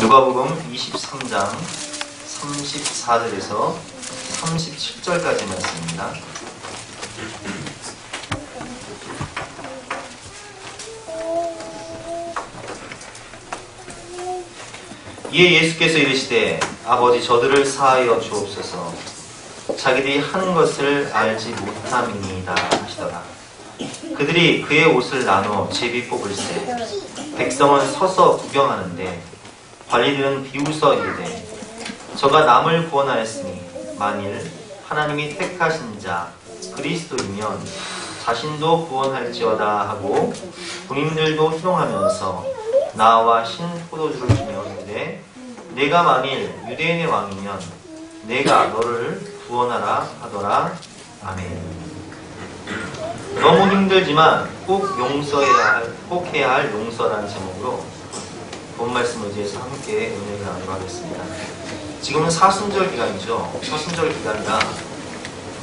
누가복음 23장 34절에서 37절까지 말씀입니다. 이에 예수께서 이르시되 아버지 저들을 사하여 주옵소서 자기들이 하는 것을 알지 못함이니이다 하시더라. 그들이 그의 옷을 나눠 제비 뽑을세 백성은 서서 구경하는데 관리들은 비웃어 이르되 저가 남을 구원하였으니 만일 하나님이 택하신 자 그리스도이면 자신도 구원할지어다 하고 군인들도 희롱하면서 나와 신 포도주를 주며 이르되 내가 만일 유대인의 왕이면 내가 너를 구원하라 하더라. 아멘. 너무 힘들지만 꼭 해야 할 용서라는 제목으로 본 말씀 의지해서 함께 은혜를 나누도록 하겠습니다. 지금은 사순절 기간이죠. 사순절 기간이라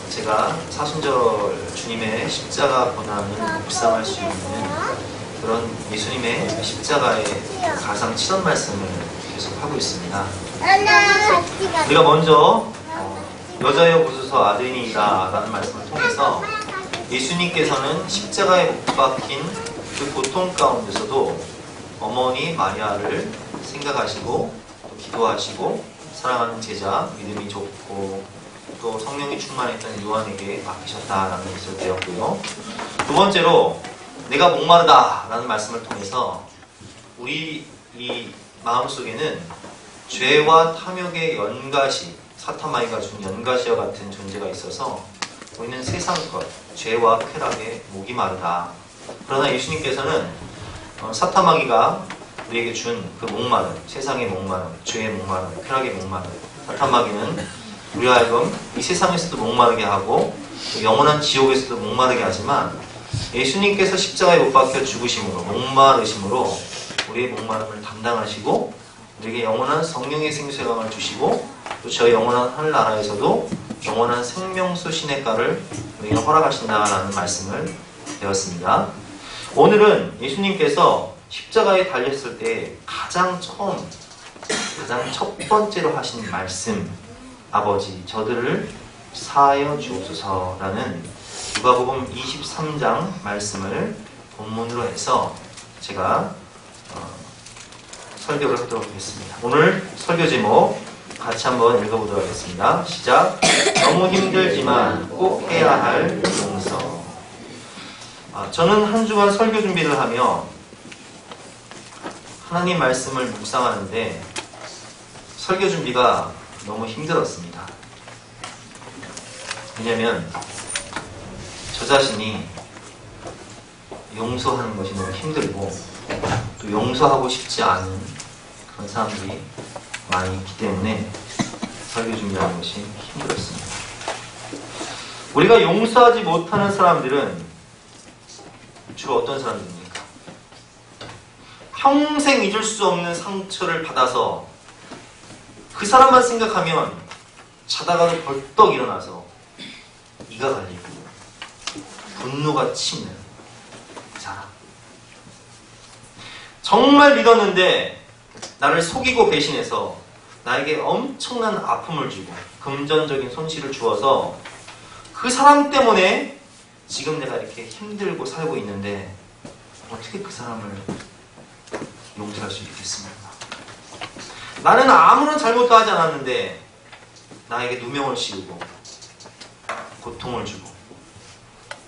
제가 사순절 주님의 십자가 고난을 묵상할 수 있는 그런 예수님의 십자가의 가상 치던 말씀을 계속 하고 있습니다. 우리가 먼저 여자여 보소서 아들이니이다 라는 말씀을 통해서 예수님께서는 십자가에 못 박힌 그 고통 가운데서도 어머니 마리아를 생각하시고 또 기도하시고 사랑하는 제자 믿음이 좋고 또 성령이 충만했던 요한에게 맡기셨다라는 것을 배웠고요. 두 번째로 내가 목마르다 라는 말씀을 통해서 우리 이 마음속에는 죄와 탐욕의 연가시, 사탄마귀가 준 연가시와 같은 존재가 있어서 우리는 세상 것, 죄와 쾌락에 목이 마르다. 그러나 예수님께서는 사탄마귀가 우리에게 준 그 목마름, 세상의 목마름, 죄의 목마름, 쾌락의 목마름, 사탄마귀는 우리 하여금 이 세상에서도 목마르게 하고 영원한 지옥에서도 목마르게 하지만 예수님께서 십자가에 못 박혀 죽으심으로 목마르심으로 우리의 목마름을 담당하시고 우리에게 영원한 성령의 생수강을 주시고 또 저 영원한 하늘나라에서도 영원한 생명수 시냇가를 우리에게 허락하신다라는 말씀을 배웠습니다. 오늘은 예수님께서 십자가에 달렸을 때 가장 첫 번째로 하신 말씀 아버지 저들을 사하여 주옵소서라는 누가복음 23장 말씀을 본문으로 해서 제가 설교를 하도록 하겠습니다. 오늘 설교 제목 같이 한번 읽어보도록 하겠습니다. 시작. 너무 힘들지만 꼭 해야 할 용서. 저는 한 주간 설교 준비를 하며 하나님 말씀을 묵상하는데 설교 준비가 너무 힘들었습니다. 왜냐하면 저 자신이 용서하는 것이 너무 힘들고 또 용서하고 싶지 않은 그런 사람들이 많이 있기 때문에 설교 준비하는 것이 힘들었습니다. 우리가 용서하지 못하는 사람들은 주로 어떤 사람들입니까? 평생 잊을 수 없는 상처를 받아서 그 사람만 생각하면 자다가도 벌떡 일어나서 이가 갈리고 분노가 치는 그 사람. 정말 믿었는데 나를 속이고 배신해서 나에게 엄청난 아픔을 주고 금전적인 손실을 주어서 그 사람 때문에 지금 내가 이렇게 힘들고 살고 있는데 어떻게 그 사람을 용서할 수 있겠습니까? 나는 아무런 잘못도 하지 않았는데 나에게 누명을 씌우고 고통을 주고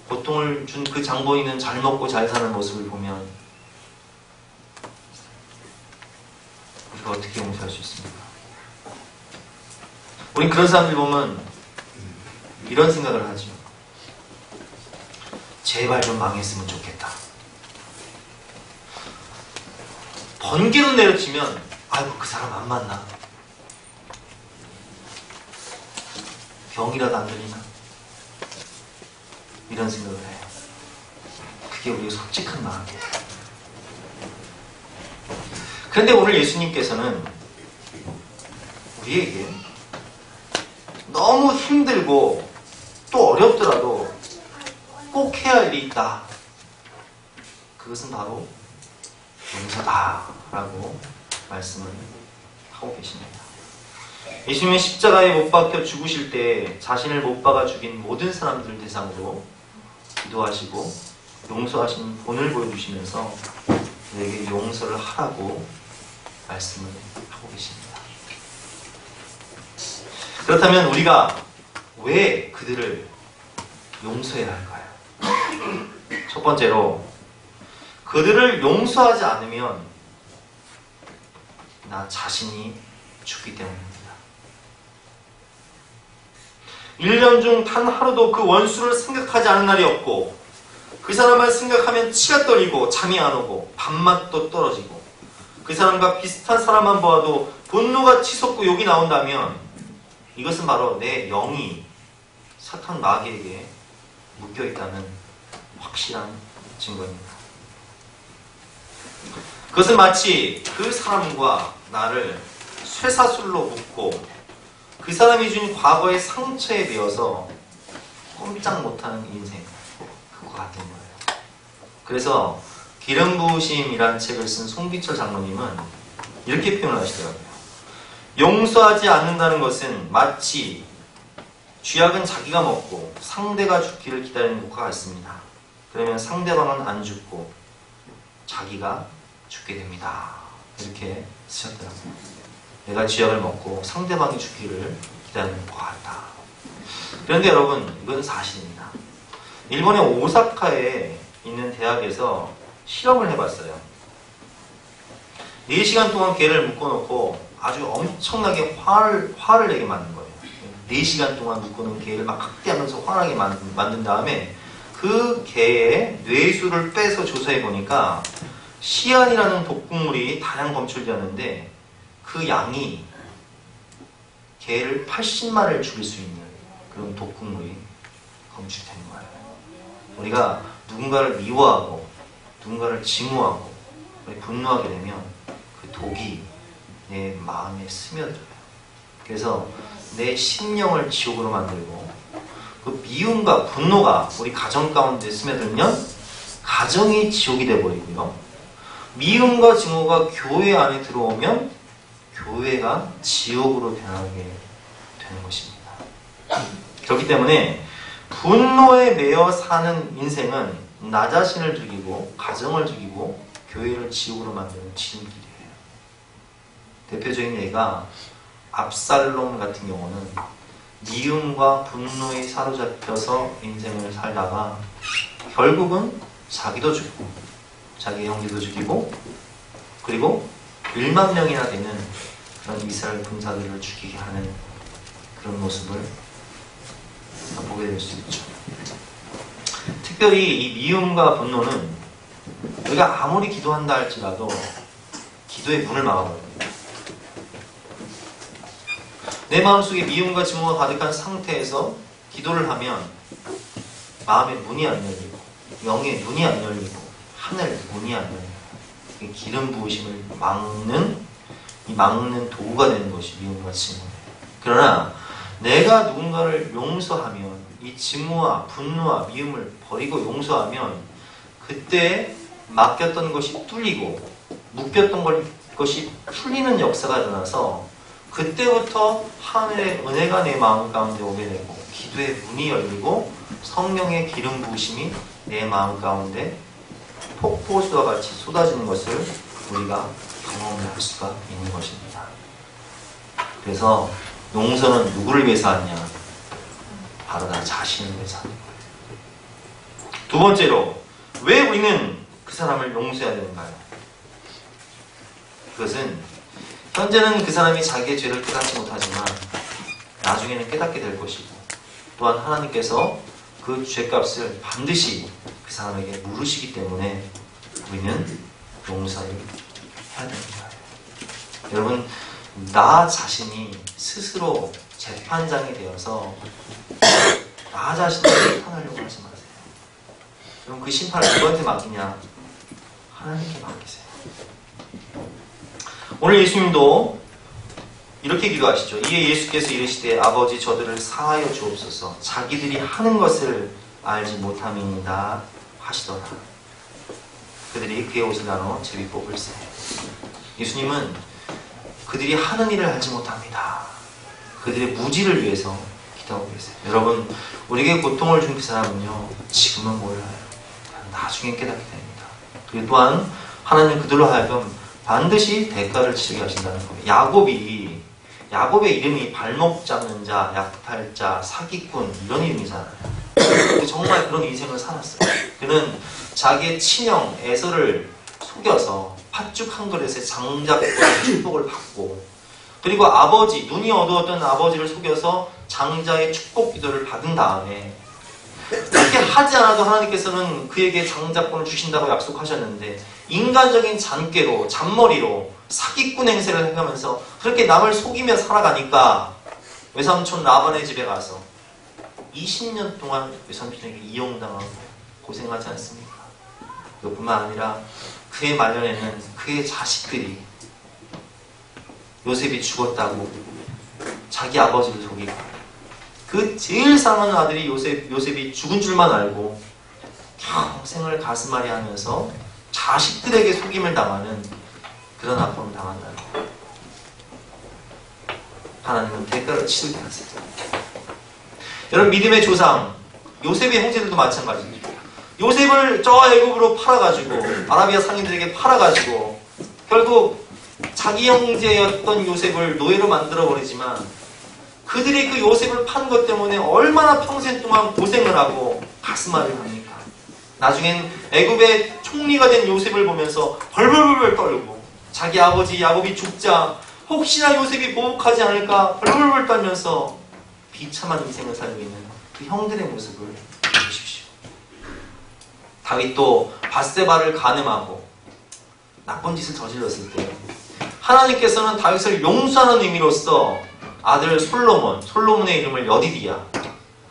고통을 준 그 장본인은 잘 먹고 잘 사는 모습을 보면 우리가 어떻게 용서할 수 있습니까? 우린 그런 사람들 보면 이런 생각을 하죠. 제발 좀 망했으면 좋겠다. 번개로 내려치면 아이고 그 사람 안 만나. 병이라도 안 들리나? 이런 생각을 해요. 그게 우리의 솔직한 마음이에요. 그런데 오늘 예수님께서는 우리에게 너무 힘들고 또 어렵더라도 꼭 해야 할 일이 있다. 그것은 바로 용서다라고 말씀을 하고 계십니다. 예수님은 십자가에 못 박혀 죽으실 때 자신을 못 박아 죽인 모든 사람들 대상으로 기도하시고 용서하신 본을 보여주시면서 내게 용서를 하라고 말씀을 하고 계십니다. 그렇다면 우리가 왜 그들을 용서해야 할까요? 첫 번째로, 그들을 용서하지 않으면 나 자신이 죽기 때문입니다. 1년 중 단 하루도 그 원수를 생각하지 않은 날이 없고, 그 사람을 생각하면 치가 떨리고 잠이 안 오고 밥맛도 떨어지고, 그 사람과 비슷한 사람만 보아도 분노가 치솟고 욕이 나온다면 이것은 바로 내 영이 사탄 마귀에게 묶여있다는 확실한 증거입니다. 그것은 마치 그 사람과 나를 쇠사슬로 묶고 그 사람이 준 과거의 상처에 비어서 꼼짝 못하는 인생, 그거 같은 거예요. 그래서 기름 부으심이란 책을 쓴 송기철 장로님은 이렇게 표현을 하시더라고요. 용서하지 않는다는 것은 마치 쥐약은 자기가 먹고 상대가 죽기를 기다리는 것과 같습니다. 그러면 상대방은 안 죽고 자기가 죽게 됩니다. 이렇게 쓰셨더라고요. 내가 쥐약을 먹고 상대방이 죽기를 기다리는 것과 같다. 그런데 여러분, 이건 사실입니다. 일본의 오사카에 있는 대학에서 실험을 해봤어요. 4시간 동안 개를 묶어놓고 아주 엄청나게 화를 내게 만든 거예요. 4시간 동안 묶어놓은 개를 막 학대하면서 화나게 만든 다음에 그 개의 뇌수를 빼서 조사해보니까 시안이라는 독극물이 다량 검출되었는데 그 양이 개를 80마리를 죽일 수 있는 그런 독극물이 검출된 거예요. 우리가 누군가를 미워하고 누군가를 증오하고 분노하게 되면 그 독이 내 마음에 스며들어요. 그래서 내 심령을 지옥으로 만들고, 그 미움과 분노가 우리 가정 가운데 스며들면 가정이 지옥이 되어버리고요, 미움과 증오가 교회 안에 들어오면 교회가 지옥으로 변하게 되는 것입니다. 그렇기 때문에 분노에 매여 사는 인생은 나 자신을 죽이고 가정을 죽이고 교회를 지옥으로 만드는 지름길이에요. 대표적인 예가 압살롬 같은 경우는 미움과 분노에 사로잡혀서 인생을 살다가 결국은 자기도 죽고 자기 형제도 죽이고, 그리고 1만 명이나 되는 그런 이스라엘 군사들을 죽이게 하는 그런 모습을 보게 될 수 있죠. 특별히 이 미움과 분노는 우리가 아무리 기도한다 할지라도 기도의 문을 막아버립니다. 내 마음속에 미움과 증오가 가득한 상태에서 기도를 하면 마음의 문이 안 열리고 영의 눈이 안 열리고 하늘 문이 안 열리고 기름 부으심을 막는 도구가 되는 것이 미움과 증오예요. 그러나 내가 누군가를 용서하면, 이 증오와 분노와 미움을 버리고 용서하면 그때 맡겼던 것이 뚫리고 묶였던 것이 풀리는 역사가 일어나서 그때부터 하늘의 은혜가 내 마음 가운데 오게 되고 기도의 문이 열리고 성령의 기름 부으심이 내 마음 가운데 폭포수와 같이 쏟아지는 것을 우리가 경험할 수가 있는 것입니다. 그래서 용서는 누구를 위해서 하냐? 바로 나 자신을 위해서 하는 거예요. 두 번째로, 왜 우리는 그 사람을 용서해야 되는가요? 그것은 현재는 그 사람이 자기의 죄를 깨닫지 못하지만 나중에는 깨닫게 될 것이고, 또한 하나님께서 그 죄값을 반드시 그 사람에게 물으시기 때문에 우리는 용서를 해야 됩니다. 여러분, 나 자신이 스스로 재판장이 되어서 나 자신을 심판하려고 하지 마세요. 그럼 그 심판을 누구한테 맡기냐? 하나님께 맡기세요. 오늘 예수님도 이렇게 기도하시죠. 이에 예수께서 이르시되 아버지 저들을 사하여 주옵소서, 자기들이 하는 것을 알지 못함이니이다 하시더라. 그들이 그의 옷을 나눠 제비 뽑을세. 예수님은 그들이 하는 일을 알지 못합니다. 그들의 무지를 위해서 기도하고 계세요. 여러분, 우리에게 고통을 준 그 사람은요, 지금은 몰라요. 나중에 깨닫게 됩니다. 그리고 또한 하나님 그들로 하여금 반드시 대가를 치르게 하신다는 거예요. 야곱의 이름이 발목 잡는 자, 약탈자, 사기꾼 이런 이름이잖아요. 정말 그런 인생을 살았어요. 그는 자기의 친형 에서를 속여서 팥죽 한 그릇에 장자권의 축복을 받고, 그리고 아버지, 눈이 어두웠던 아버지를 속여서 장자의 축복 기도를 받은 다음에, 그렇게 하지 않아도 하나님께서는 그에게 장자권을 주신다고 약속하셨는데, 인간적인 잔꾀로, 잔머리로 사기꾼 행세를 행하면서 그렇게 남을 속이며 살아가니까 외삼촌 라반의 집에 가서 20년 동안 외삼촌에게 이용당하고 고생하지 않습니까? 그뿐만 아니라 그의 말년에는 그의 자식들이 요셉이 죽었다고 자기 아버지를 속이고, 그 제일 사랑하는 아들이 요셉이 죽은 줄만 알고 평생을 가슴앓이 하면서 자식들에게 속임을 당하는 그런 아픔을 당한다는 거예요. 하나님은 대가를 치르게 하세요. 여러분, 믿음의 조상 요셉의 형제들도 마찬가지입니다. 요셉을 저 애굽으로 팔아가지고, 아라비아 상인들에게 팔아가지고 결국 자기 형제였던 요셉을 노예로 만들어버리지만, 그들이 그 요셉을 판 것 때문에 얼마나 평생 동안 고생을 하고 가슴앓이를 합니까? 나중엔 애굽의 총리가 된 요셉을 보면서 벌벌벌 떨고, 자기 아버지 야곱이 죽자 혹시나 요셉이 보복하지 않을까 벌벌벌 떨면서 비참한 인생을 살고 있는 그 형들의 모습을 보십시오. 다윗도 밧세바를 간음하고 나쁜 짓을 저질렀을 때 하나님께서는 다윗을 용서하는 의미로서 아들 솔로몬의 이름을 여디디야,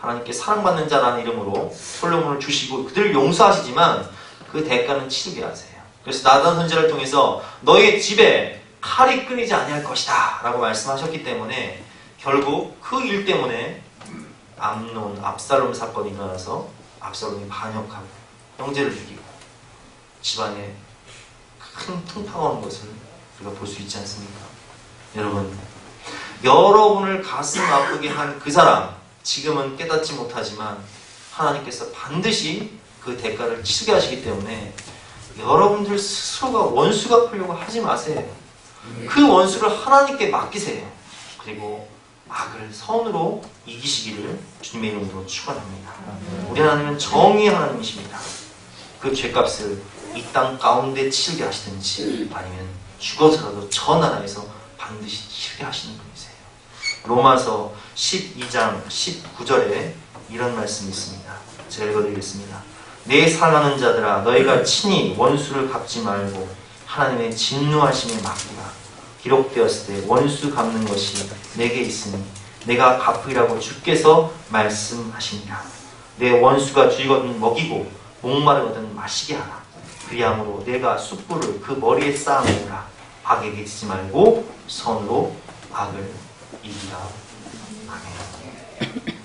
하나님께 사랑받는 자라는 이름으로 솔로몬을 주시고 그들을 용서하시지만 그 대가는 치르게 하세요. 그래서 나단 선지자를 통해서 너의 집에 칼이 끊이지 아니할 것이다 라고 말씀하셨기 때문에, 결국 그 일 때문에 압살롬 사건이 일어나서 압살롬이 반역하고 형제를 죽이고 집안에 큰 풍파가 오는 것을 우리가 볼 수 있지 않습니까? 여러분, 여러분을 가슴 아프게 한 그 사람, 지금은 깨닫지 못하지만 하나님께서 반드시 그 대가를 치르게 하시기 때문에 여러분들 스스로가 원수 갚으려고 하지 마세요. 그 원수를 하나님께 맡기세요. 그리고 악을 선으로 이기시기를 주님의 이름으로 축원합니다. 우리 하나님은 정의의 하나님이십니다. 그 죄값을 이 땅 가운데 치르게 하시든지 아니면 죽어서라도 저 나라에서 반드시 치르게 하시는 분이세요. 로마서 12장 19절에 이런 말씀이 있습니다. 제가 읽어드리겠습니다. 내 사랑하는 자들아, 너희가 친히 원수를 갚지 말고 하나님의 진노하심에 맡기라. 기록되었을 때 원수 갚는 것이 내게 있으니 내가 갚으리라고 주께서 말씀하시니라. 내 원수가 주이거든 먹이고 목마르거든 마시게 하라. 그리함으로 내가 숯불을 그 머리에 쌓아놓으라. 악에게 지지 말고 선으로 악을 이기라. 아멘.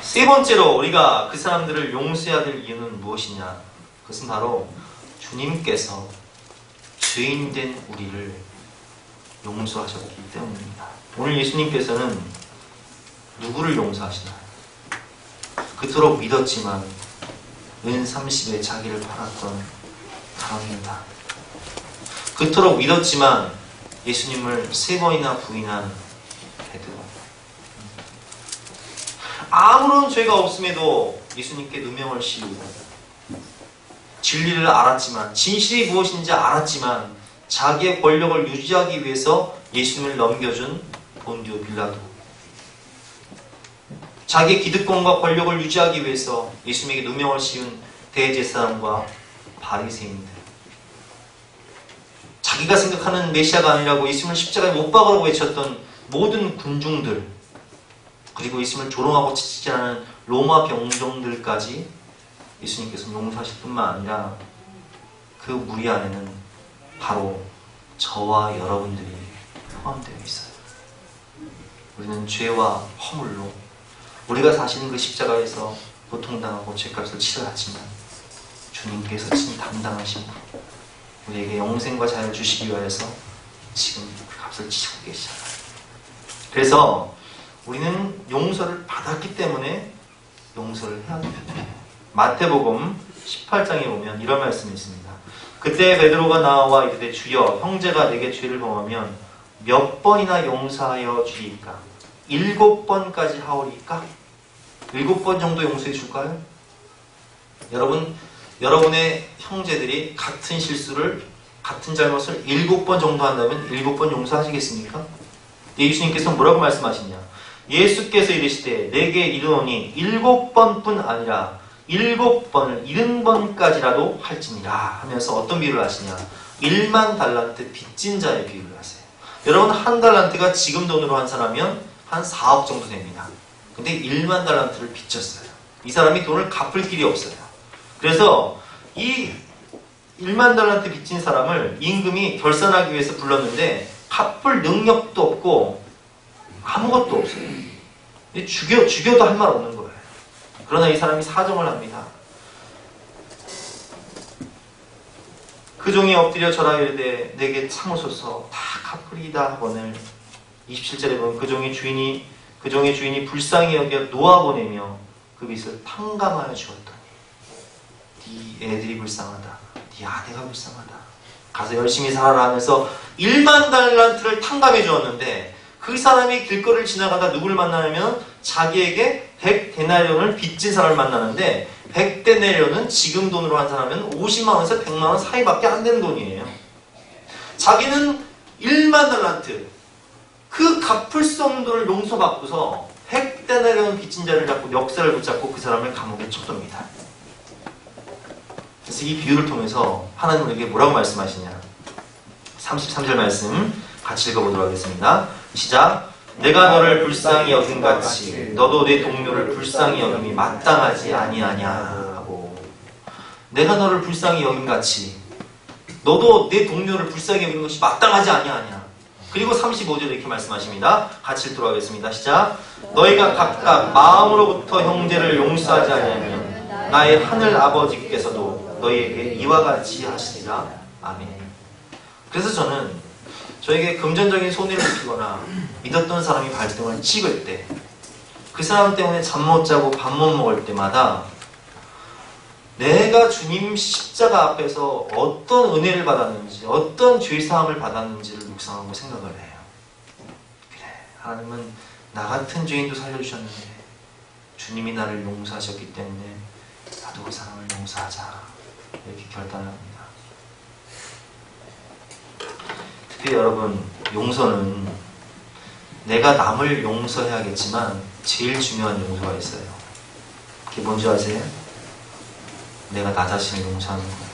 세 번째로 우리가 그 사람들을 용서해야 될 이유는 무엇이냐? 그것은 바로 주님께서 죄인된 우리를 용서하셨기 때문입니다. 오늘 예수님께서는 누구를 용서하시나요? 그토록 믿었지만 은 30에 자기를 팔았던 사람입니다. 그토록 믿었지만 예수님을 3번이나 부인한 베드로. 아무런 죄가 없음에도 예수님께 누명을 씌우고, 진리를 알았지만, 진실이 무엇인지 알았지만 자기의 권력을 유지하기 위해서 예수님을 넘겨준 본디오 빌라도, 자기의 기득권과 권력을 유지하기 위해서 예수님에게 누명을 씌운 대제사장과 바리새인들, 자기가 생각하는 메시아가 아니라고 예수님을 십자가에 못 박으라고 외쳤던 모든 군중들, 그리고 예수님을 조롱하고 지지하는 로마 병정들까지 예수님께서 용서하실 뿐만 아니라 그 무리 안에는 바로 저와 여러분들이 포함되어 있어요. 우리는 죄와 허물로 우리가 사시는 그 십자가에서 고통당하고 죄값을 치러야지만 주님께서 친히 담당하신 분, 우리에게 영생과 자유를 주시기 위하여서 지금 값을 치고 계시잖아요. 그래서 우리는 용서를 받았기 때문에 용서를 해야 됩니다. 마태복음 18장에 보면 이런 말씀이 있습니다. 그때 베드로가 나와 이르되 주여 형제가 내게 죄를 범하면 몇 번이나 용서하여 주리까? 7번까지 하오리까? 7번 정도 용서해 줄까요? 여러분, 여러분의 형제들이 같은 실수를, 같은 잘못을 7번 정도 한다면 7번 용서하시겠습니까? 예수님께서 뭐라고 말씀하시냐? 예수께서 이르시되 내게 이르노니 7번뿐 아니라 7번을 70번까지라도 할지니라 하면서 어떤 비유를 하시냐? 1만 달란트 빚진 자의 비유를 하세요. 여러분, 한 달란트가 지금 돈으로 환산하면 한 4억 정도 됩니다. 근데 1만 달란트를 빚졌어요. 이 사람이 돈을 갚을 길이 없어요. 그래서 이 1만 달란트 빚진 사람을 임금이 결산하기 위해서 불렀는데 갚을 능력도 없고 아무것도 없어요. 죽여도 할 말 없는 거예요. 그러나 이 사람이 사정을 합니다. 그 종이 엎드려 절하 이르되 내게 참으소서 다 갚으리이다 하거늘 27절에 보면 그 종의 주인이 불쌍히 여겨 놓아보내며 그 빚을 탕감하여 주었더니 네 애들이 불쌍하다. 네 아내가 불쌍하다. 가서 열심히 살아라 하면서 1만 달란트를 탕감해 주었는데 그 사람이 길거리를 지나가다 누구를 만나냐면 자기에게 100데나리온을 빚진 사람을 만나는데 100데나리온은 지금 돈으로 환산하면 50만원에서 100만원 사이밖에 안 되는 돈이에요. 자기는 1만 달란트 그 갚을 수 없는 돈을 용서받고서 100데나리온 빚진 자를 잡고 멱살을 붙잡고 그 사람을 감옥에 쫓깁니다. 그래서 이 비유를 통해서 하나님은 우리에게 뭐라고 말씀하시냐? 33절 말씀 같이 읽어보도록 하겠습니다. 시작. 내가 너를 불쌍히 여김같이 너도 내 동료를 불쌍히 여김이 마땅하지 아니하냐 하고, 내가 너를 불쌍히 여김같이 너도 내 동료를 불쌍히 여기는 것이 마땅하지 아니하냐. 그리고 35절에 이렇게 말씀하십니다. 같이 읽도록 하겠습니다. 시작. 너희가 각각 마음으로부터 형제를 용서하지 아니하면 나의 하늘 아버지께서도 너희에게 이와 같이 하시리라. 아멘. 그래서 저는 저에게 금전적인 손해를 입히거나 믿었던 사람이 발등을 찍을 때, 그 사람 때문에 잠 못 자고 밥 못 먹을 때마다 내가 주님 십자가 앞에서 어떤 은혜를 받았는지, 어떤 죄사함을 받았는지를 묵상하고 생각을 해요. 그래, 하나님은 나 같은 죄인도 살려주셨는데 주님이 나를 용서하셨기 때문에 나도 그 사람을 용서하자, 이렇게 결단을 합니다. 특히 여러분, 용서는 내가 남을 용서해야겠지만 제일 중요한 용서가 있어요. 그게 뭔지 아세요? 내가 나 자신을 용서하는 거예요.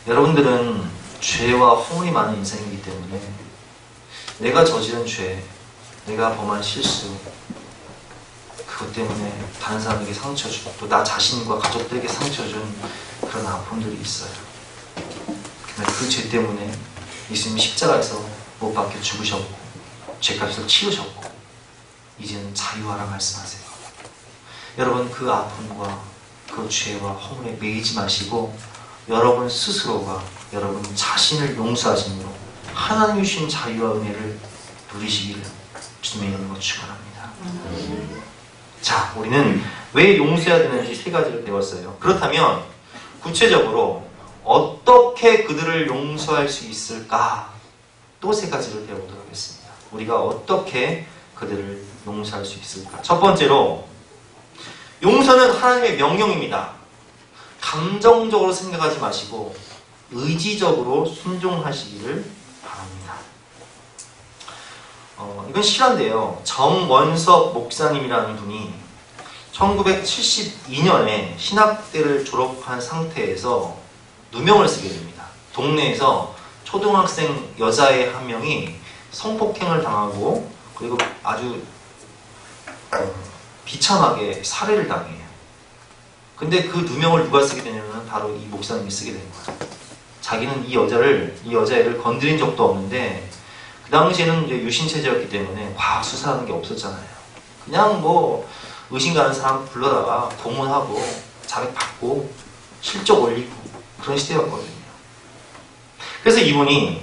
여러분들은 죄와 허물이 많은 인생이기 때문에 내가 저지른 죄, 내가 범한 실수, 그것 때문에 다른 사람에게 상처 주고 또 나 자신과 가족들에게 상처 준 그런 아픔들이 있어요. 그 죄 때문에 예수님이 십자가에서 못 박혀 죽으셨고 죄값을 치르셨고 이제는 자유하라 말씀하세요. 여러분, 그 아픔과 그 죄와 허물에 매이지 마시고 여러분 스스로가 여러분 자신을 용서하심으로 하나님이 주신 자유와 은혜를 누리시기를 주님의 이름으로 축원합니다. 자, 우리는 왜 용서해야 되는지 세 가지를 배웠어요. 그렇다면 구체적으로 어떻게 그들을 용서할 수 있을까? 또 세 가지를 배워보도록 하겠습니다. 우리가 어떻게 그들을 용서할 수 있을까? 첫 번째로, 용서는 하나님의 명령입니다. 감정적으로 생각하지 마시고 의지적으로 순종하시기를 바랍니다. 이건 실화인데요. 정원석 목사님이라는 분이 1972년에 신학대를 졸업한 상태에서 누명을 쓰게 됩니다. 동네에서 초등학생 여자애 한 명이 성폭행을 당하고 그리고 아주 비참하게 살해를 당해요. 근데 그 누명을 누가 쓰게 되냐면 바로 이 목사님이 쓰게 된 거예요. 자기는 이 여자애를 건드린 적도 없는데 그 당시에는 이제 유신체제였기 때문에 과학 수사하는 게 없었잖아요. 그냥 뭐 의심 가는 사람 불러다가 고문하고 자백 받고 실적 올리고 그런 시대였거든요. 그래서 이분이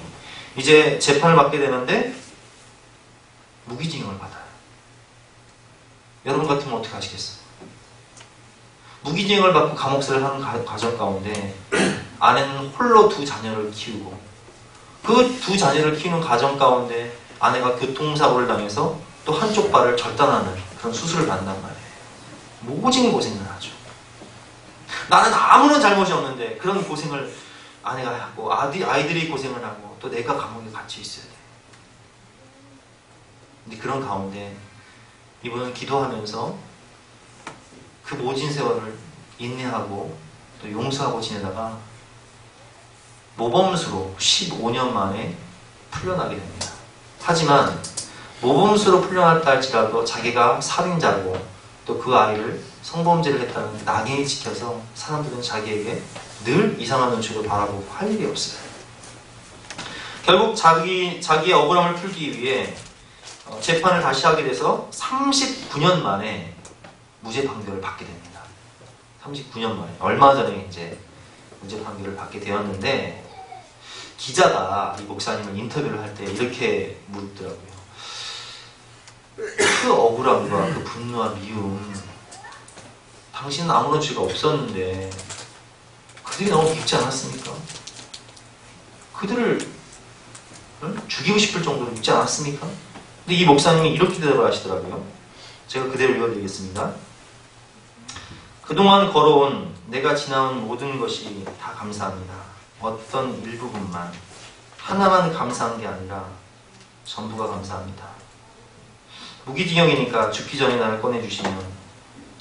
이제 재판을 받게 되는데 무기징역을 받아요. 여러분 같으면 어떻게 하시겠어요? 무기징역을 받고 감옥살이를 하는 가정 가운데 아내는 홀로 두 자녀를 키우고 그 두 자녀를 키우는 가정 가운데 아내가 교통사고를 당해서 또 한쪽 발을 절단하는 그런 수술을 받는단 말이에요. 모진 고생을 하죠. 나는 아무런 잘못이 없는데 그런 고생을 아내가 하고 아이들이 고생을 하고 또 내가 감옥에 갇혀 있어야 돼. 근데 그런 가운데 이분은 기도하면서 그 모진 세월을 인내하고 또 용서하고 지내다가 모범수로 15년 만에 풀려나게 됩니다. 하지만 모범수로 풀려났다 할지라도 자기가 살인자고 또 그 아이를 성범죄를 했다는 낙인이 찍혀서 사람들은 자기에게 늘 이상한 눈초리로 바라보고 할 일이 없어요. 결국 자기의 억울함을 풀기 위해 재판을 다시 하게 돼서 39년 만에 무죄 판결을 받게 됩니다. 39년 만에. 얼마 전에 이제 무죄 판결을 받게 되었는데 기자가 이 목사님을 인터뷰를 할 때 이렇게 묻더라고요. 그 억울함과 그 분노와 미움, 당신은 아무런 죄가 없었는데 그들이 너무 밉지 않았습니까? 그들을 죽이고 싶을 정도로 밉지 않았습니까? 근데 이 목사님이 이렇게 대답을 하시더라고요. 제가 그대로 읽어드리겠습니다. 그동안 걸어온 내가 지나온 모든 것이 다 감사합니다. 어떤 일부분만, 하나만 감사한 게 아니라 전부가 감사합니다. 무기징역이니까 죽기 전에 나를 꺼내주시면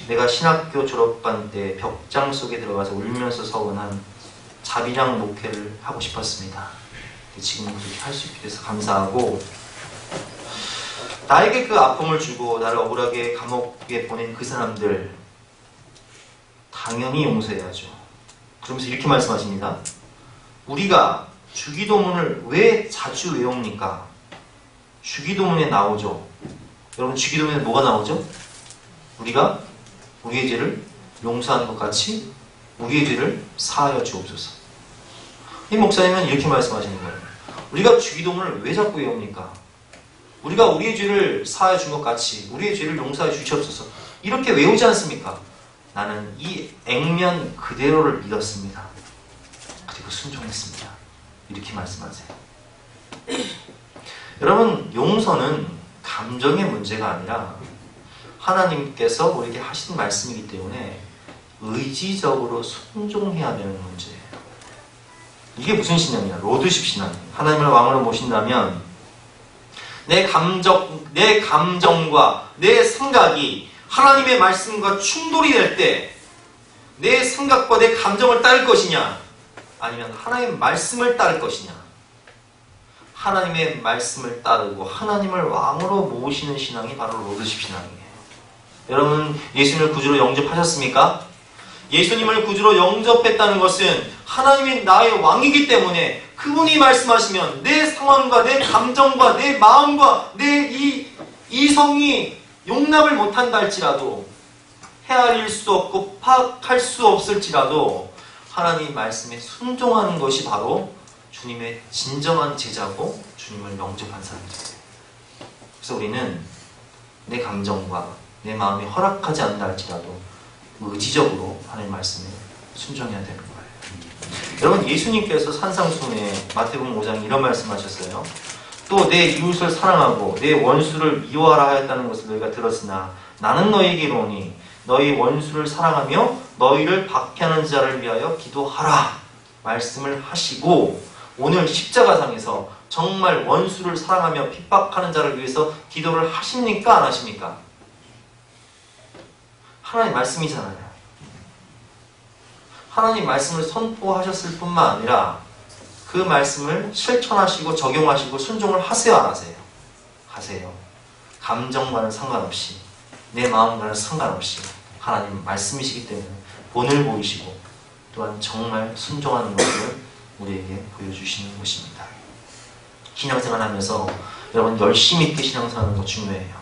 내가 신학교 졸업반 때 벽장 속에 들어가서 울면서 서원한 자비랑 목회를 하고 싶었습니다. 지금은 그렇게 할 수 있게 돼서 감사하고, 나에게 그 아픔을 주고 나를 억울하게 감옥에 보낸 그 사람들 당연히 용서해야죠. 그러면서 이렇게 말씀하십니다. 우리가 주기도문을 왜 자주 외웁니까? 주기도문에 나오죠. 여러분, 주기도문에 뭐가 나오죠? 우리가 우리의 죄를 용서하는 것 같이 우리의 죄를 사하여 주옵소서. 이 목사님은 이렇게 말씀하시는 거예요. 우리가 주기도문을 왜 자꾸 외웁니까? 우리가 우리의 죄를 사하여 준 것 같이 우리의 죄를 용서하여 주시옵소서. 이렇게 외우지 않습니까? 나는 이 액면 그대로를 믿었습니다. 그리고 순종했습니다. 이렇게 말씀하세요. 여러분, 용서는 감정의 문제가 아니라 하나님께서 우리에게 하신 말씀이기 때문에 의지적으로 순종해야 되는 문제예요. 이게 무슨 신앙이냐? 로드십 신앙이에요. 하나님을 왕으로 모신다면 내 감정과 내 생각이 하나님의 말씀과 충돌이 될 때 내 생각과 내 감정을 따를 것이냐, 아니면 하나님의 말씀을 따를 것이냐. 하나님의 말씀을 따르고 하나님을 왕으로 모시는 신앙이 바로 로드십 신앙이에요. 여러분, 예수님을 구주로 영접하셨습니까? 예수님을 구주로 영접했다는 것은 하나님이 나의 왕이기 때문에 그분이 말씀하시면 내 상황과 내 감정과 내 마음과 내 이성이 용납을 못한다 할지라도, 헤아릴 수 없고 파악할 수 없을지라도 하나님 말씀에 순종하는 것이 바로 주님의 진정한 제자고 주님을 영접한 사람들이에요. 그래서 우리는 내 감정과 내 마음이 허락하지 않는다 할지라도 의지적으로 하나님 말씀에 순종해야 되는 거예요. 여러분, 예수님께서 산상수훈에 마태복음 5장에 이런 말씀하셨어요. 또 내 이웃을 사랑하고 내 원수를 미워하라 하였다는 것을 너희가 들었으나 나는 너희에게 이르노니 너희 원수를 사랑하며 너희를 박해하는 자를 위하여 기도하라 말씀을 하시고, 오늘 십자가상에서 정말 원수를 사랑하며 핍박하는 자를 위해서 기도를 하십니까? 안 하십니까? 하나님 말씀이잖아요. 하나님 말씀을 선포하셨을 뿐만 아니라 그 말씀을 실천하시고 적용하시고 순종을 하세요, 안 하세요? 하세요. 감정과는 상관없이, 내 마음과는 상관없이 하나님 말씀이시기 때문에 본을 보이시고 또한 정말 순종하는 것을 우리에게 보여주시는 것입니다. 신앙생활 하면서 여러분, 열심히 있게 신앙생활하는 거 중요해요.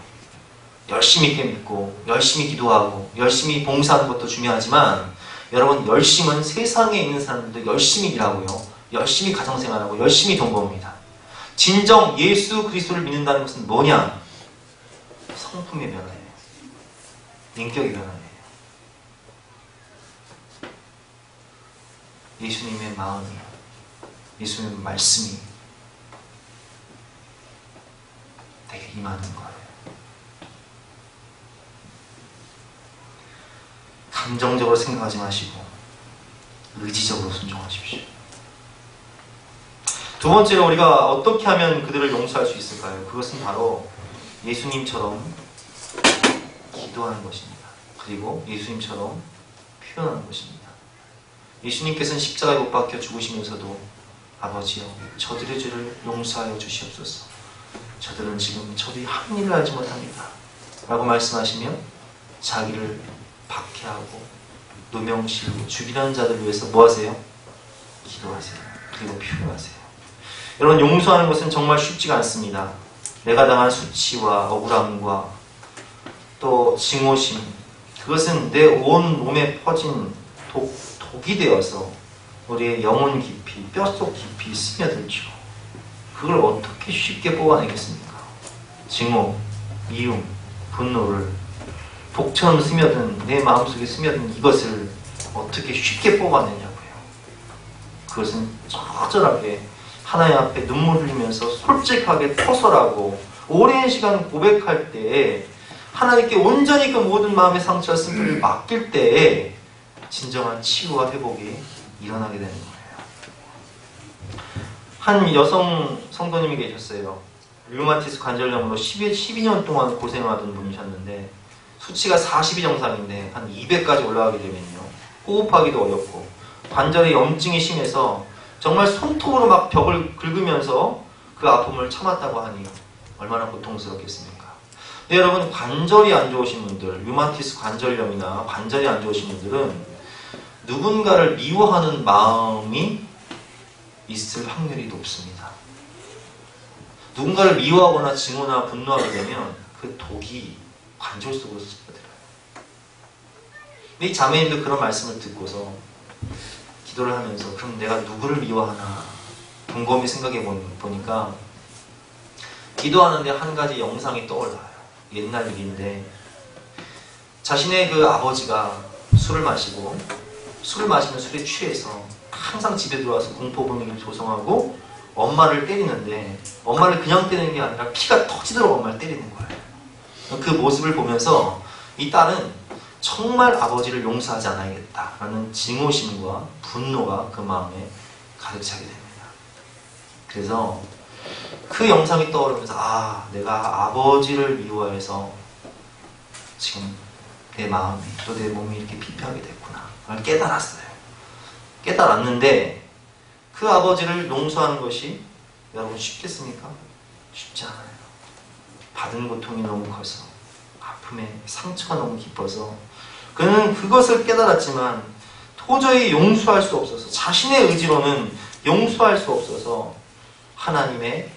열심히 있게 믿고 열심히 기도하고 열심히 봉사하는 것도 중요하지만, 여러분, 열심은 세상에 있는 사람들도 열심히 일하고요, 열심히 가정생활하고 열심히 돈 법니다. 진정 예수 그리스도를 믿는다는 것은 뭐냐? 성품의 변화예요. 인격의 변화예요. 예수님의 마음이, 예수님의 말씀이 내게 임하는 거예요. 감정적으로 생각하지 마시고 의지적으로 순종하십시오. 두 번째로 우리가 어떻게 하면 그들을 용서할 수 있을까요? 그것은 바로 예수님처럼 기도하는 것입니다. 그리고 예수님처럼 표현하는 것입니다. 예수님께서는 십자가에 못 박혀 죽으시면서도 아버지여 저들의 죄를 용서하여 주시옵소서. 저들은 지금 저들이 한 일을 알지 못합니다. 라고 말씀하시며 자기를 박해하고 누명씌우고 죽이려는 자들을 위해서 뭐 하세요? 기도하세요. 그리고 표현하세요. 여러분, 용서하는 것은 정말 쉽지가 않습니다. 내가 당한 수치와 억울함과 또 증오심, 그것은 내 온 몸에 퍼진 독이 되어서 우리의 영혼 깊이, 뼛속 깊이 스며들죠. 그걸 어떻게 쉽게 뽑아내겠습니까? 증오, 미움, 분노를 독처럼 스며든, 내 마음속에 스며든 이것을 어떻게 쉽게 뽑아내냐고요. 그것은 처절하게 하나님 앞에 눈물 흘리면서 솔직하게 토설하고 오랜 시간 고백할 때에 하나님께 온전히 그 모든 마음의 상처와 슬픔을 맡길 때에 진정한 치유와 회복이 일어나게 되는 거예요. 한 여성 성도님이 계셨어요. 류마티스 관절염으로 12년 동안 고생하던 분이셨는데 수치가 40이 정상인데 한 200까지 올라가게 되면요, 호흡하기도 어렵고 관절에 염증이 심해서 정말 손톱으로 막 벽을 긁으면서 그 아픔을 참았다고 하니 얼마나 고통스럽겠습니까? 근데 여러분, 관절이 안 좋으신 분들, 류마티스 관절염이나 관절이 안 좋으신 분들은 누군가를 미워하는 마음이 있을 확률이 높습니다. 누군가를 미워하거나 증오나 분노하게 되면 그 독이 관절 속으로 스며들어요. 근데 이 자매님도 그런 말씀을 듣고서 기도를 하면서 그럼 내가 누구를 미워하나 곰곰이 생각해 보니까 기도하는데 한 가지 영상이 떠올라요. 옛날 일인데 자신의 그 아버지가 술을 마시면 술에 취해서 항상 집에 들어와서 공포 분위기를 조성하고 엄마를 때리는데 엄마를 그냥 때리는 게 아니라 피가 터지도록 엄마를 때리는 거예요. 그 모습을 보면서 이 딸은 정말 아버지를 용서하지 않아야겠다라는 증오심과 분노가 그 마음에 가득 차게 됩니다. 그래서 그 영상이 떠오르면서 내가 아버지를 미워해서 지금 내 마음이 또 내 몸이 이렇게 피폐하게 됐구나 그걸 깨달았어요. 깨달았는데 그 아버지를 용서하는 것이 여러분 쉽겠습니까? 쉽지 않아요. 받은 고통이 너무 커서, 아픔의 상처가 너무 깊어서 그는 그것을 깨달았지만 도저히 용서할 수 없어서, 자신의 의지로는 용서할 수 없어서 하나님의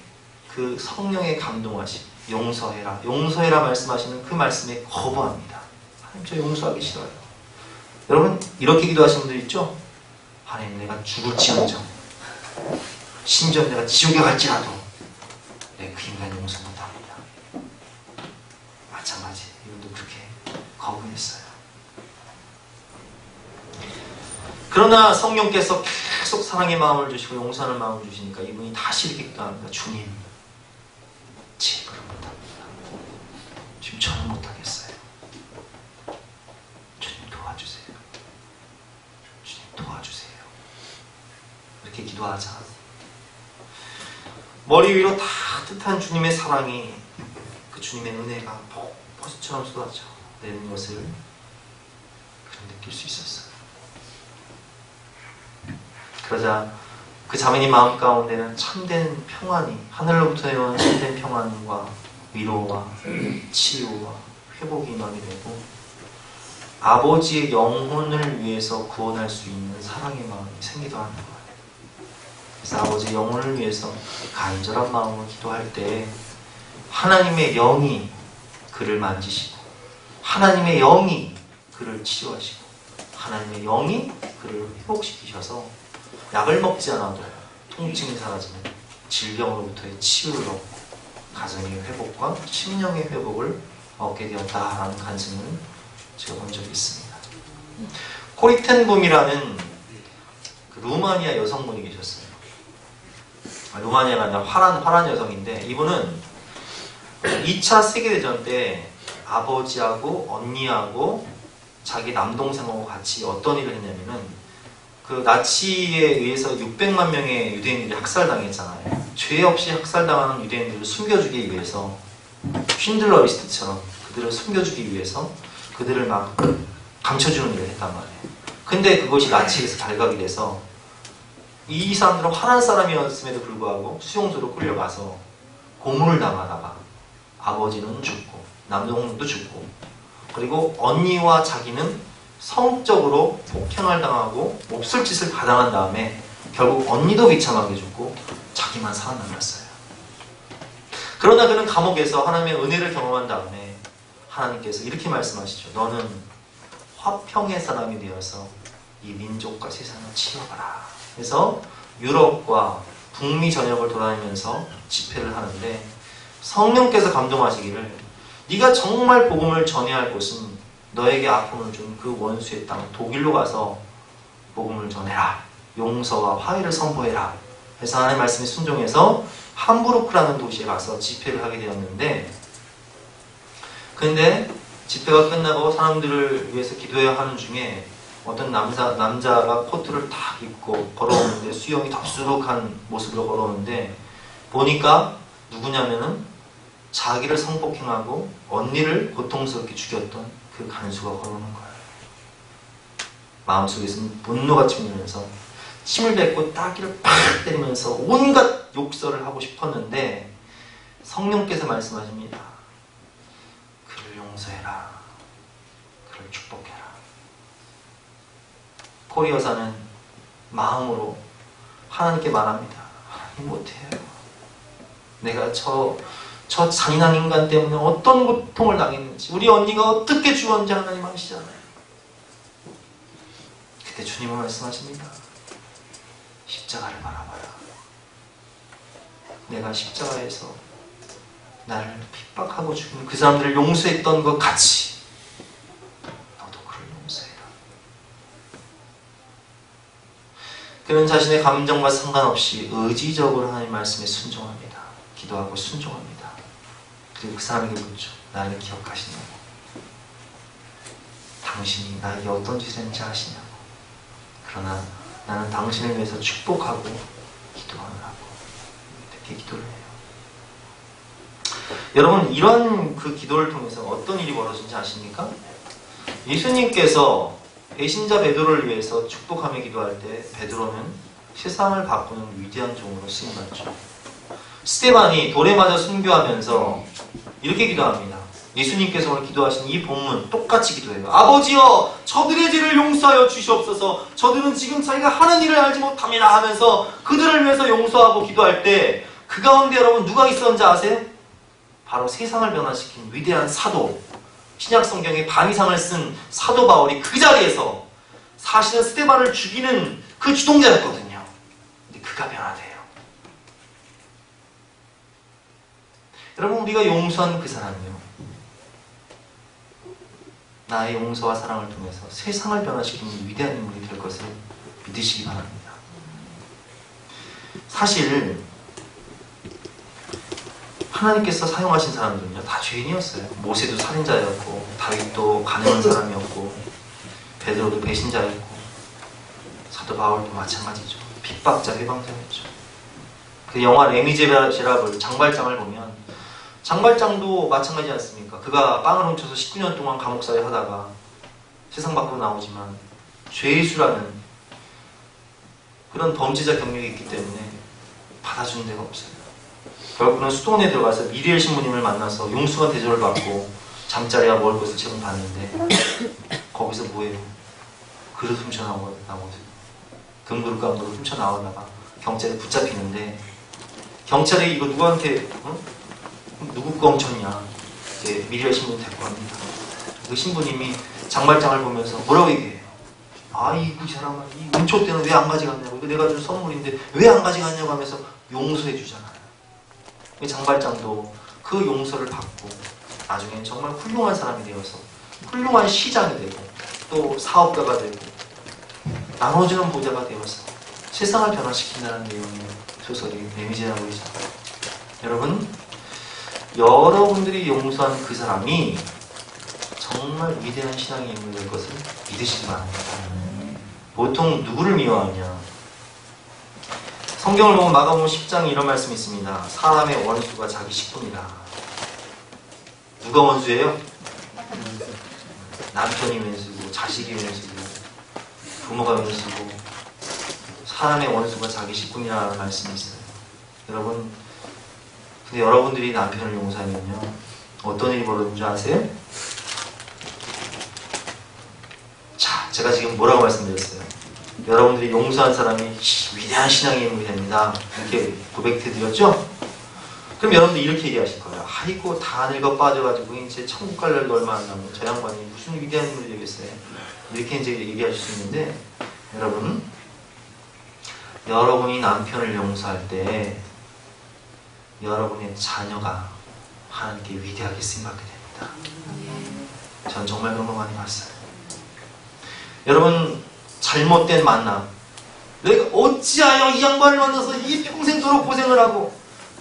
그 성령의 감동하심, 용서해라, 용서해라 말씀하시는 그 말씀에 거부합니다. 하나님, 저 용서하기 싫어요. 여러분, 이렇게 기도하시는 분들 있죠? 하나님, 내가 죽을지언정, 심지어 내가 지옥에 갈지라도 내 그 인간 용서 못합니다. 마찬가지, 이분도 그렇게 거부했어요. 그러나 성령께서 계속 사랑의 마음을 주시고 용서하는 마음을 주시니까 이분이 다시 이렇게 기도합니다. 주님, 제대로 못합니다. 지금 저는 못하겠어요. 주님 도와주세요. 주님 도와주세요. 이렇게 기도하자 머리 위로 따뜻한 주님의 사랑이, 그 주님의 은혜가 폭포수처럼 쏟아져 내리는 것을 느낄 수 있었어요. 그러자 그 자매님 마음 가운데는 참된 평안이, 하늘로부터 내려오는 참된 평안과 위로와 치유와 회복이 임하게 되고 아버지의 영혼을 위해서 구원할 수 있는 사랑의 마음이 생기도 하는 거예요. 그래서 아버지의 영혼을 위해서 간절한 마음으로 기도할 때 하나님의 영이 그를 만지시고 하나님의 영이 그를 치유하시고 하나님의 영이 그를 회복시키셔서 약을 먹지 않아도 통증이 사라지는 질병으로부터의 치유를 얻고 가정의 회복과 심령의 회복을 얻게 되었다라는 간증을 제가 본 적이 있습니다. 코리텐붐이라는 그 루마니아 여성분이 계셨어요. 루마니아가 아니라 화란 여성인데, 이분은 2차 세계대전 때 아버지하고 언니하고 자기 남동생하고 같이 어떤 일을 했냐면은, 그 나치에 의해서 600만 명의 유대인들이 학살당했잖아요. 죄 없이 학살당하는 유대인들을 숨겨주기 위해서, 쉰들러 리스트처럼 그들을 숨겨주기 위해서 그들을 막 감춰주는 일을 했단 말이에요. 근데 그것이 나치에서 발각이 돼서 이 사람들은 화난 사람이었음에도 불구하고 수용소로 끌려가서 고문을 당하다가 아버지는 죽고 남동생도 죽고, 그리고 언니와 자기는 성적으로 폭행을 당하고 몹쓸 짓을 가당한 다음에 결국 언니도 비참하게 죽고 자기만 살아남았어요. 그러나 그는 감옥에서 하나님의 은혜를 경험한 다음에 하나님께서 이렇게 말씀하시죠. 너는 화평의 사람이 되어서 이 민족과 세상을 치유하라. 그래서 유럽과 북미 전역을 돌아다니면서 집회를 하는데, 성령께서 감동하시기를 네가 정말 복음을 전해야 할 곳은 너에게 아픔을 준 그 원수의 땅 독일로 가서 복음을 전해라. 용서와 화해를 선포해라. 그래서 하나님의 말씀에 순종해서 함부르크라는 도시에 가서 집회를 하게 되었는데, 근데 집회가 끝나고 사람들을 위해서 기도해야 하는 중에 어떤 남자가 코트를 딱 입고 걸어오는데, 수영이 덥수룩한 모습으로 걸어오는데, 보니까 누구냐면은 자기를 성폭행하고 언니를 고통스럽게 죽였던 그 간수가 걸어오는 거예요. 마음속에서는 분노가 치밀면서 침을 뱉고 따귀를 팍 때리면서 온갖 욕설을 하고 싶었는데, 성령께서 말씀하십니다. 그를 용서해라. 그를 축복해라. 코리 여사는 마음으로 하나님께 말합니다. 하나님 못해요. 내가 저 잔인한 인간 때문에 어떤 고통을 당했는지, 우리 언니가 어떻게 죽었는지 하나님 아시잖아요. 그때 주님은 말씀하십니다. 십자가를 바라봐라. 내가 십자가에서 나를 핍박하고 죽인 그 사람들을 용서했던 것 같이 너도 그를 용서해라. 그는 자신의 감정과 상관없이 의지적으로 하나님 말씀에 순종합니다. 기도하고 순종합니다. 그리고 그 사람에게 묻죠. 나를 기억하시냐고. 당신이 나에게 어떤 짓을 했는지 아시냐고. 그러나 나는 당신을 위해서 축복하고 기도하느라고 이렇게 기도를 해요. 여러분, 이런 그 기도를 통해서 어떤 일이 벌어진지 아십니까? 예수님께서 배신자 베드로를 위해서 축복하며 기도할 때 베드로는 세상을 바꾸는 위대한 종으로 쓰임받죠. 스데반이 돌에 맞아 순교하면서 이렇게 기도합니다. 예수님께서 오늘 기도하신 이 본문 똑같이 기도해요. 아버지여, 저들의 죄를 용서하여 주시옵소서. 저들은 지금 자기가 하는 일을 알지 못합니다 하면서 그들을 위해서 용서하고 기도할 때 그 가운데 여러분 누가 있었는지 아세요? 바로 세상을 변화시킨 위대한 사도, 신약 성경에 반이상을 쓴 사도 바울이 그 자리에서 사실은 스데반을 죽이는 그 주동자였거든요. 근데 그가 변화돼요. 여러분, 우리가 용서한 그 사람이요, 나의 용서와 사랑을 통해서 세상을 변화시키는 위대한 인물이 될 것을 믿으시기 바랍니다. 사실 하나님께서 사용하신 사람들은요 다 죄인이었어요. 모세도 살인자였고, 다윗도 가늠한 사람이었고, 베드로도 배신자였고, 사도 바울도 마찬가지죠. 핍박자, 회방자였죠. 그 영화 레미제라블 장발장을 보면 장발장도 마찬가지지 않습니까? 그가 빵을 훔쳐서 19년 동안 감옥살이 하다가 세상 밖으로 나오지만 죄수라는 그런 범죄자 경력이 있기 때문에 받아주는 데가 없어요. 결국은 수도원에 들어가서 미리엘 신부님을 만나서 용수가 대접을 받고 잠자리와 먹을 것을 제공받는데, 거기서 뭐예요? 그릇 훔쳐 나오거든요. 금그릇 감그릇 훔쳐 나오다가 경찰에 붙잡히는데, 경찰이 이거 누구한테 누구 거 훔쳤냐, 이제 미리엘 신부님 데리고 갑니다. 그 신부님이 장발장을 보면서 뭐라고 얘기해요? 아, 이 사람은 이 은초 때는 왜 안 가져갔냐고, 이거 내가 준 선물인데 왜 안 가져갔냐고 하면서 용서해 주잖아요. 장발장도 그 용서를 받고 나중엔 정말 훌륭한 사람이 되어서 훌륭한 시장이 되고 또 사업가가 되고 나눠주는 보좌가 되어서 세상을 변화시킨다는 내용의 소설이 내미제하고 있습니다. 여러분, 여러분들이 용서한 그 사람이 정말 위대한 신앙의 인물이 될 것을 믿으시기 바랍니다. 보통 누구를 미워하냐? 성경을 보면 마가복음 10장에 이런 말씀이 있습니다. 사람의 원수가 자기 식구니라. 누가 원수예요? 남편이 원수고 자식이 원수고 부모가 원수고 사람의 원수가 자기 식구니라는 말씀이 있어요. 여러분, 근데 여러분들이 남편을 용서하면요 어떤 일이 벌어지는 줄 아세요? 자, 제가 지금 뭐라고 말씀드렸어요? 여러분들이 용서한 사람이 위대한 신앙의 인물이 됩니다. 이렇게 고백해 드렸죠? 그럼 여러분들 이렇게 얘기하실 거예요. 아이고 다 늙어 빠져가지고 이제 천국 갈 날도 얼마 안 남은 저 양반이 무슨 위대한 인물이 되겠어요? 이렇게 이제 얘기하실 수 있는데, 여러분이 남편을 용서할 때 여러분의 자녀가 하나님께 위대하게 쓰임받게 됩니다. 전 정말 그런 거 많이 봤어요. 여러분, 잘못된 만남, 내가 어찌하여 이 양반을 만나서 이 평생도록 고생을 하고,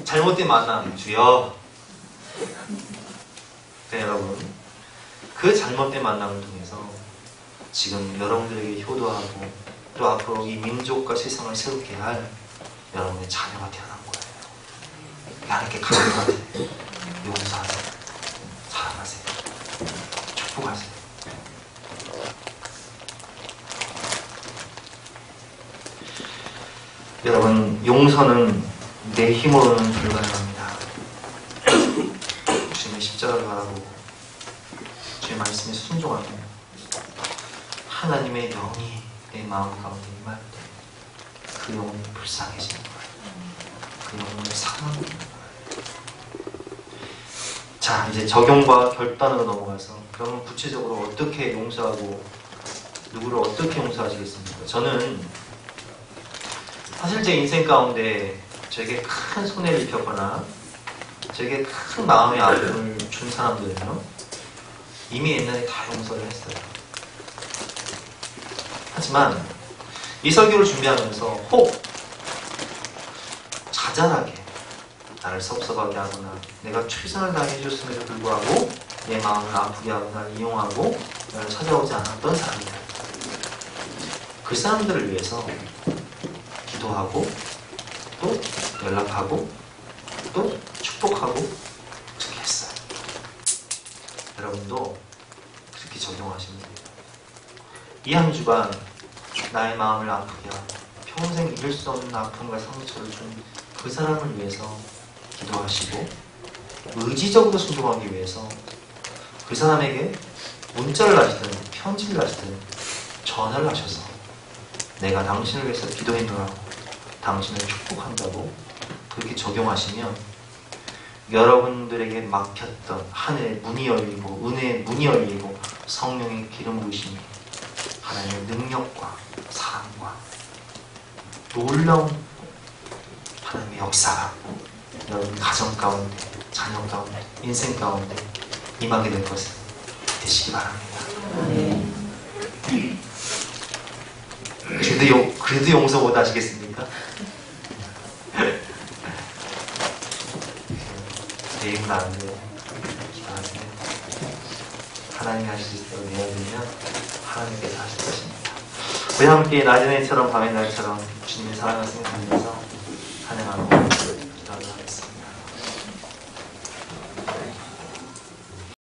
잘못된 만남, 주여. 네, 여러분, 그 잘못된 만남을 통해서 지금 여러분들에게 효도하고 또 앞으로 이 민족과 세상을 세우게 할 여러분의 자녀가 태어난 거예요. 하나님께 감사하세요. 용서하세요. 사랑하세요. 축복하세요. 여러분, 용서는 내 힘으로는 불가능합니다. 주님의 십자가를 바라보고 주의 말씀에 순종하며 하나님의 영이 내 마음 가운데 임할 때 그 영혼이 불쌍해지는 거예요. 그 영혼을 사랑하는 거예요. 자, 이제 적용과 결단으로 넘어가서 그러면 구체적으로 어떻게 용서하고 누구를 어떻게 용서하시겠습니까? 저는 사실 제 인생 가운데 저에게 큰 손해를 입혔거나 저에게 큰 마음의 아픔을 준 사람들은요 이미 옛날에 다 용서를 했어요. 하지만 이 설교를 준비하면서 혹 자잘하게 나를 섭섭하게 하거나 내가 최선을 다해 해줬음에도 불구하고 내 마음을 아프게 하고 나를 이용하고 나를 찾아오지 않았던 사람들, 그 사람들을 위해서 기도하고 또 연락하고 또 축복하고 그렇게 했어요. 여러분도 그렇게 적용하시면 됩니다. 이 한 주간 나의 마음을 아프게 하고 평생 잊을 수 없는 아픔과 상처를 준 그 사람을 위해서 기도하시고 의지적으로 순종하기 위해서 그 사람에게 문자를 하시든 편지를 하시든 전화를 하셔서 내가 당신을 위해서 기도했노라고 당신을 축복한다고 그렇게 적용하시면 여러분들에게 막혔던 하늘의 문이 열리고 은혜의 문이 열리고 성령의 기름 부으심이 하나님의 능력과 사랑과 놀라운 하나님의 역사가 여러분 가정 가운데, 자녀 가운데, 인생 가운데 임하게 될 것을 되시기 바랍니다. 그래도 용서 못 하시겠습니까? 내 힘은 안 돼요. 기도하세요. 하나님이 하실 수 있다고 내어드리면 하나님께서 하실 것입니다. 우리 함께 낮은 해처럼 밤의 날처럼 주님의 사랑을 생각하면서 찬양하고 기도하도록 하겠습니다.